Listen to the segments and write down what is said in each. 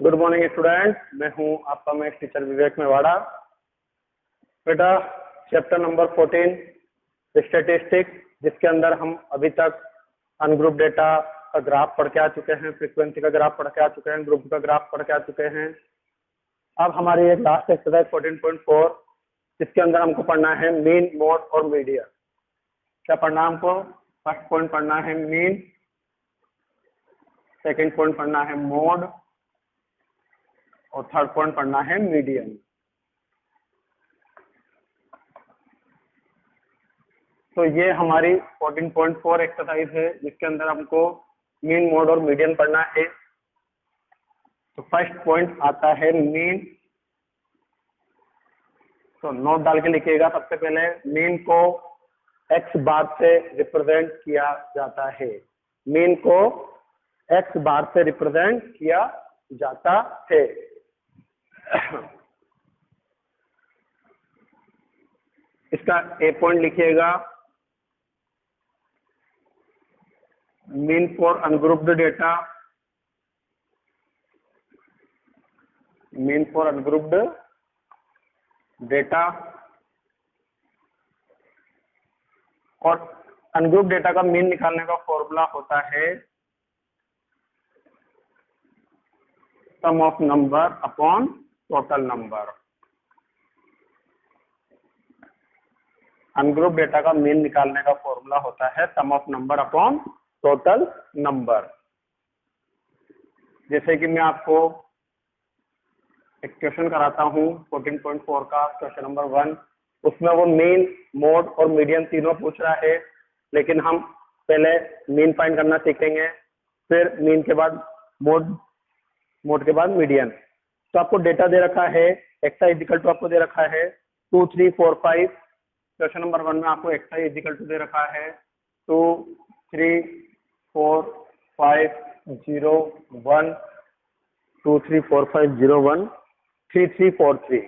Good morning student, मैं हूं आपका मैथ्स टीचर विवेक मेवाड़ा। बेटा चैप्टर नंबर 14 स्टैटिस्टिक्स, जिसके अंदर हम अभी तक अनग्रुप डेटा का ग्राफ पढ़ के आ चुके हैं, फ्रीक्वेंसी का ग्राफ पढ़ के आ चुके हैं, ग्रुप का ग्राफ पढ़ के आ चुके हैं। अब हमारी एक लास्ट एक्सरसाइज 14.4, जिसके अंदर हमको पढ़ना है मीन, मोड और मीडियन। क्या पढ़ना है हमको? फर्स्ट पॉइंट पढ़ना है मीन, सेकेंड पॉइंट पढ़ना है मोड और थर्ड पॉइंट पढ़ना है मीडियन। तो ये हमारी 14.4 एक्सरसाइज है, जिसके अंदर हमको मीन, मोड और मीडियन पढ़ना है। तो फर्स्ट पॉइंट आता है मीन। तो नोट डाल के लिखिएगा। सबसे पहले मीन को एक्स बार से रिप्रेजेंट किया जाता है। मीन को एक्स बार से रिप्रेजेंट किया जाता है। इसका ए पॉइंट लिखिएगा, mean for ungrouped data, mean for ungrouped data. और अनग्रुप डेटा का मीन निकालने का फॉर्मूला होता है sum of number upon total number. Ungroup data का मीन निकालने का फॉर्मूला होता है sum of number upon total number. जैसे कि मैं आपको एक क्वेश्चन कराता हूं 14.4 का क्वेश्चन नंबर 1। उसमें वो मीन, मोड और मीडियन तीनों पूछ रहा है, लेकिन हम पहले मीन फाइंड करना सीखेंगे, फिर मीन के बाद मोड, मोड के बाद मीडियन। तो आपको डेटा दे रखा है, एक्स आई इक्वल टू आपको दे रखा है 2, 3, 4, 5। क्वेश्चन नंबर 1 में आपको एक्स आई इक्वल टू दे रखा है 2, 3, 4, 5, 0, 1, 2, 3, 4, 5, 0, 1, 3, 3, 4, 3,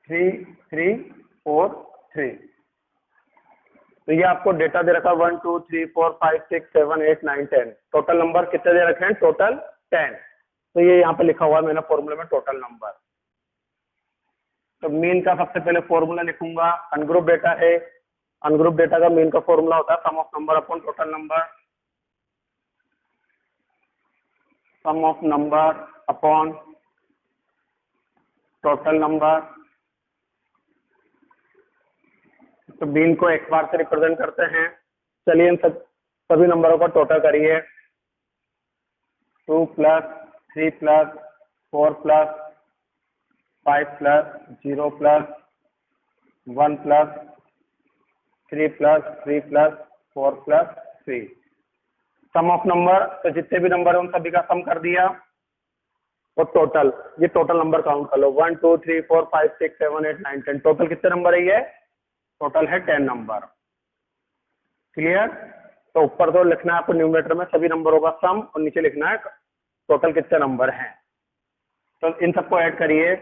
3, 3, 4, 3। तो ये आपको डेटा दे रखा है 1, 2, 3, 4, 5, 6, 7, 8, 9, 10। टोटल नंबर कितने दे रखे हैं? टोटल 10। तो ये यहाँ पे लिखा हुआ है मैंने फॉर्मूले में टोटल नंबर। तो मीन का सबसे पहले फॉर्मूला लिखूंगा। अनग्रुप डेटा है, अनग्रुप डेटा का मीन का फॉर्मूला होता है sum of number upon total number. Sum of number upon total number. तो मीन को एक्स बार से रिप्रेजेंट करते हैं। चलिए इन सभी नंबरों का टोटल करिए। 2 + 3 + 4 + 5 + 0 + 1 + 3 + 3 + 4 + 3। सम ऑफ नंबर, तो जितने भी नंबर है उन सभी का सम कर दिया। और टोटल, ये टोटल नंबर काउंट कर लो 1, 2, 3, 4, 5, 6, 7, 8, 9, 10। टोटल कितने नंबर है? ये टोटल है 10 नंबर। क्लियर? तो ऊपर तो लिखना है आपको न्यूमरेटर में सभी नंबरों का सम, और नीचे लिखना है टोटल कितने नंबर हैं। तो इन सबको ऐड करिए।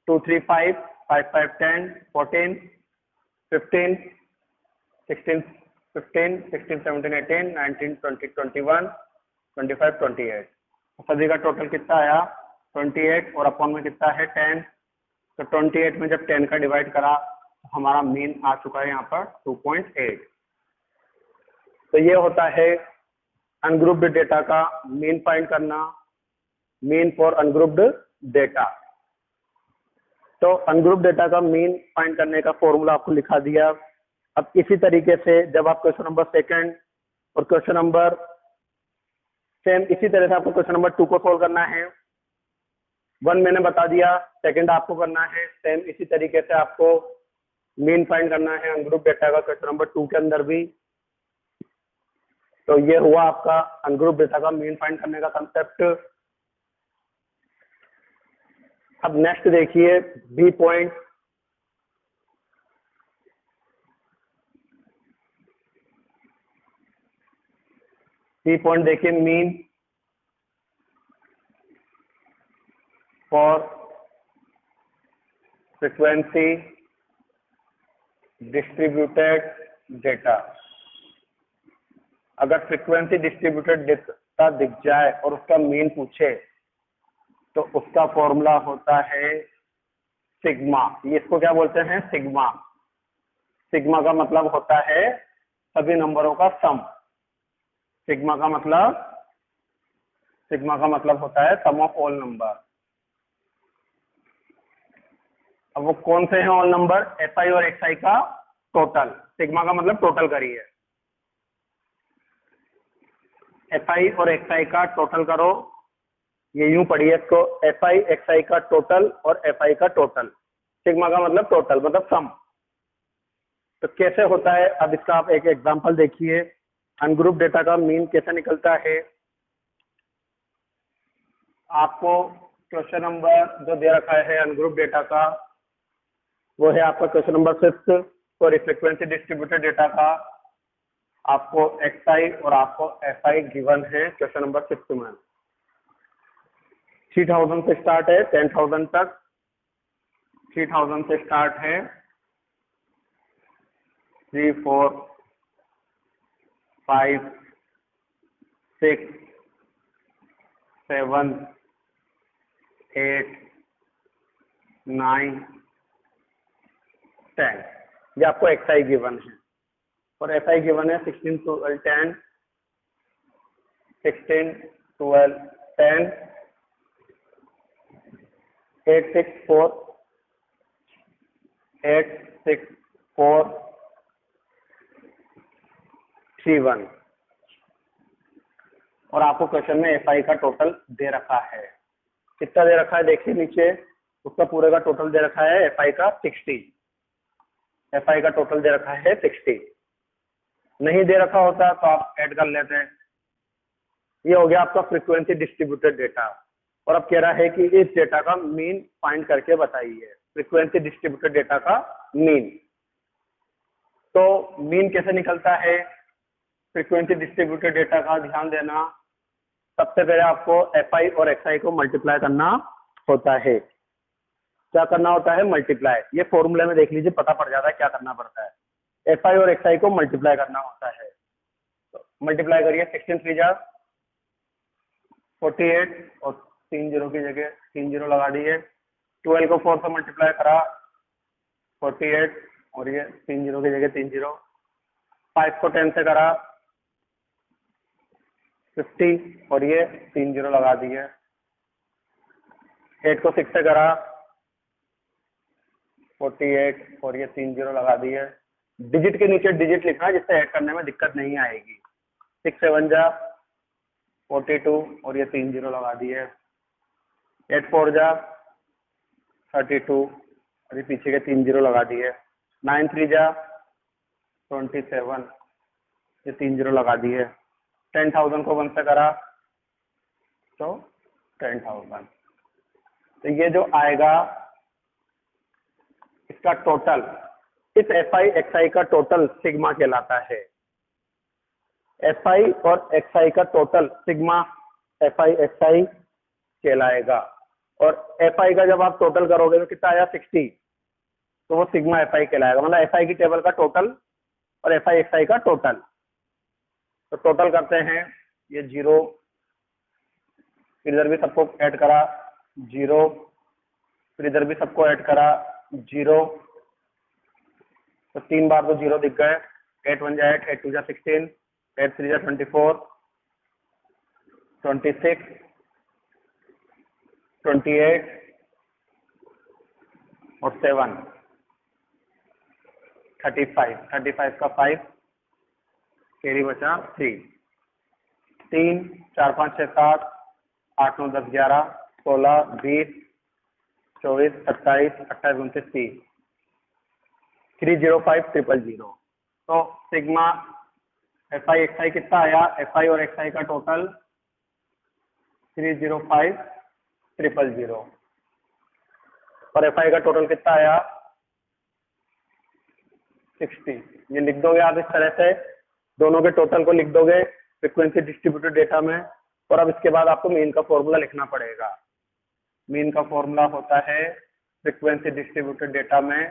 2, 3, 5, 5, 5, 10, 14, 15, 16, 15, 16, 17, 18, 19, 20, 21, 25, 28। सभी का टोटल कितना आया? 28। और अपॉन में कितना है? 10। तो 28 में जब 10 का डिवाइड करा तो हमारा मीन आ चुका है यहाँ पर 2.8। तो ये होता है अनग्रुप्ड डेटा का मीन फाइंड करना, मीन फॉर अनग्रुप्ड डेटा। तो अनग्रुप्ड डेटा का मीन फाइंड करने का फॉर्मूला आपको लिखा दिया। अब इसी तरीके से जब आप क्वेश्चन नंबर 2 और क्वेश्चन नंबर सेम इसी तरह से आपको क्वेश्चन नंबर 2 को सोल्व करना है। 1 मैंने बता दिया, सेकंड आपको करना है। सेम इसी तरीके से आपको मीन फाइंड करना है अनग्रुप डेटा का क्वेश्चन नंबर 2 के अंदर भी। तो ये हुआ आपका अनग्रुप डेटा का मीन फाइंड करने का कंसेप्ट। अब नेक्स्ट देखिए बी पॉइंट। बी पॉइंट देखिए, mean for frequency distributed data. अगर फ्रीक्वेंसी डिस्ट्रीब्यूटेड डेटा दिख जाए और उसका मीन पूछे तो उसका फॉर्मूला होता है सिग्मा। ये इसको क्या बोलते हैं? सिग्मा। सिग्मा का मतलब होता है सभी नंबरों का सम। सिग्मा का मतलब होता है सम ऑफ ऑल नंबर। अब वो कौन से हैं ऑल नंबर? एफ आई और एक्स आई का टोटल। सिग्मा का मतलब टोटल करिए, एफ आई और एक्स आई का टोटल करो। ये यूं पढ़िए इसको, एफ आई एक्स आई का टोटल और एफ आई का टोटल। सिग्मा का मतलब टोटल, मतलब सम। तो कैसे होता है? अब इसका आप एक एग्जांपल देखिए। अनग्रुप डेटा का मीन कैसे निकलता है? आपको क्वेश्चन नंबर जो दे रखा है अनग्रुप डेटा का, वो है आपका question number 6 for frequency distributed data का। आपको एक्स आई और आपको एफ आई गिवन है क्वेश्चन नंबर 6 में। 3000 से स्टार्ट है 10,000 तक। 3000 से स्टार्ट है 3 4 5 6 7 8 9 10। ये आपको एक्स आई गिवन है और एफ आई गिवन है 16 12 10 16 12 10 8 6 4 8 6 4 3 1। और आपको क्वेश्चन में एफ आई का टोटल दे रखा है। कितना दे रखा है देखिए नीचे, उसका पूरे का टोटल दे रखा है एफ आई का 60। एफ आई का टोटल दे रखा है 60। नहीं दे रखा होता तो आप ऐड कर लेते हैं। ये हो गया आपका फ्रीक्वेंसी डिस्ट्रीब्यूटेड डेटा। और अब कह रहा है कि इस डेटा का मीन फाइंड करके बताइए। फ्रीक्वेंसी डिस्ट्रीब्यूटेड डेटा का मीन। तो मीन कैसे निकलता है फ्रीक्वेंसी डिस्ट्रीब्यूटेड डेटा का? ध्यान देना, सबसे पहले आपको एफ आई और एक्स आई को मल्टीप्लाई करना होता है। क्या करना होता है? मल्टीप्लाई। ये फॉर्मूले में देख लीजिए, पता पड़ जाता है क्या करना पड़ता है। एफ आई और एक्स आई को मल्टीप्लाई करना होता है। तो मल्टीप्लाई करिए, 16 3 जा 48 और 3 जीरो की जगह 3 जीरो लगा दिए। 12 को 4 से मल्टीप्लाई करा 48 और ये 3 जीरो की जगह 3 जीरो। 5 को 10 से करा 50 और ये 3 जीरो लगा दिए। 8 को 6 से करा 48 और ये 3 जीरो लगा दिए। डिजिट के नीचे डिजिट लिखना है जिससे ऐड करने में दिक्कत नहीं आएगी। 6 7 जा 42 और ये 3 जीरो लगा दिए। 8 4 जा 32 और ये पीछे के 3 जीरो लगा दिए। 9 3 जा 27 ये 3 जीरो लगा दिए। 10,000 को 1 से करा तो 10,000। तो ये जो आएगा इसका टोटल, इस एफ आई एक्स आई का टोटल सिग्मा कहलाता है। एफ आई और एक्स आई का total sigma F I X I कहलाएगा। और एफ आई का जब आप टोटल करोगे तो कितना आया 60, तो वो सिग्मा एफ आई कहलाएगा। मतलब एफ आई की टेबल का टोटल और एफ आई एक्स आई का टोटल। तो टोटल करते हैं, ये 0, इधर भी सबको ऐड करा 0, फिर इधर भी सबको ऐड करा 0। तो 3 बार तो 0 दिख गए। 8 1 जा 8, 8 2 जा 16, 8 3 जा 24, 26, 28 और 7, 35। 35 का 5 कैरी बचा 3। 3 4 5 6 7 8 9 10 11 16 20 24 27 28 29 30 305 000। तो सिग्मा एफ आई एक्स आई कितना आया? एफ आई और एक्स आई का टोटल 305 000 और एफ आई का टोटल कितना आया? 60। ये लिख दोगे आप इस तरह से, दोनों के टोटल को लिख दोगे फ्रीक्वेंसी डिस्ट्रीब्यूटेड डेटा में। और अब इसके बाद आपको मीन का फॉर्मूला लिखना पड़ेगा। मीन का फॉर्मूला होता है फ्रीक्वेंसी डिस्ट्रीब्यूटेड डेटा में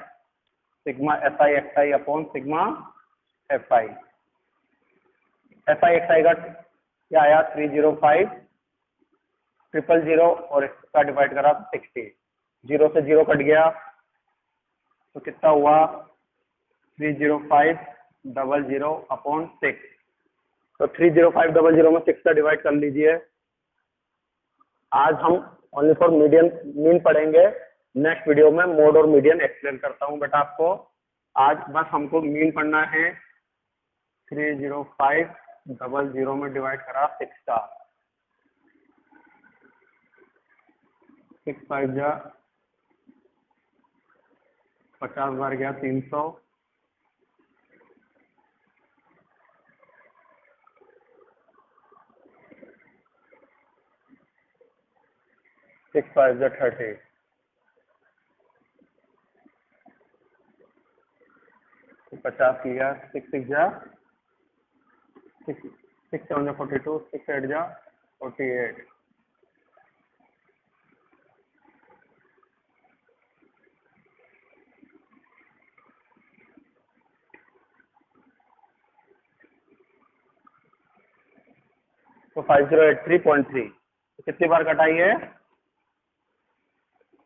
sigma F I X I upon sigma F I. F I X I का क्या आया 305,000 और इसका डिवाइड करा 60, 0 से 0 कट गया तो कितना हुआ 305,000 अपॉन 6। तो 305,000 में 6 का डिवाइड कर लीजिए। आज हम ओनली फॉर मीन पढ़ेंगे, नेक्स्ट वीडियो में मोड और मीडियन एक्सप्लेन करता हूं बेटा आपको। आज बस हमको मीन पढ़ना है। 305,000 में डिवाइड करा 6 का, 6 5 जा 50 बार गया 300, 6 5 जा 30, 50 लिया, 6 6 जा 6 7 जा 42, 6 8 जा 48, तो 5083.3 कितनी बार कटाई है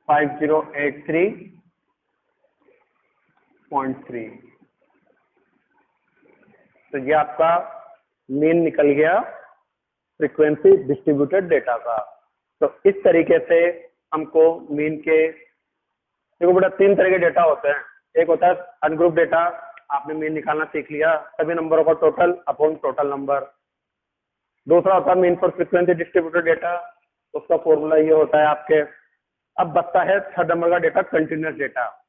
5083.3। तो ये आपका मीन निकल गया फ्रीक्वेंसी डिस्ट्रीब्यूटेड डेटा का। तो इस तरीके से हमको मीन के, देखो बेटा 3 तरह के डेटा होते हैं। एक होता है अनग्रुप डेटा, आपने मीन निकालना सीख लिया, सभी नंबरों का टोटल अपॉन टोटल नंबर। दूसरा होता है mean for frequency distributed data, उसका फॉर्मूला ये होता है आपके। अब बचता है थर्ड नंबर का डेटा कंटिन्यूस डेटा।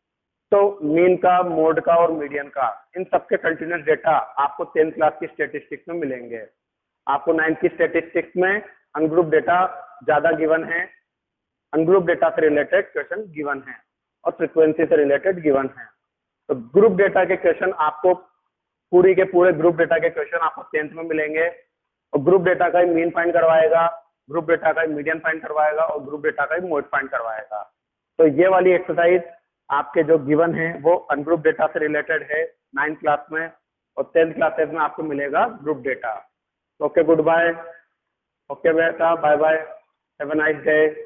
तो मीन का, मोड का और मीडियन का, इन सबके कंटिन्यूस डेटा आपको 10th क्लास की स्टैटिस्टिक्स में मिलेंगे। आपको 9th की स्टैटिस्टिक्स में अनग्रुप डेटा ज्यादा गिवन है, अनग्रुप डेटा से रिलेटेड क्वेश्चन गिवन है और फ्रीक्वेंसी से रिलेटेड गिवन है। तो ग्रुप डेटा के क्वेश्चन आपको, पूरी के पूरे ग्रुप डेटा के क्वेश्चन आपको 10th में मिलेंगे। और ग्रुप डेटा का ही मीन फाइंड करवाएगा, ग्रुप डेटा का ही मीडियन फाइंड करवाएगा और ग्रुप डेटा का ही मोड फाइंड करवाएगा। तो ये वाली एक्सरसाइज आपके जो गिवन है वो अनग्रुप डेटा से रिलेटेड है 9th क्लास में, और 10th क्लासेस में आपको मिलेगा group data. Okay, goodbye. Okay बेटा, bye bye, have a nice day.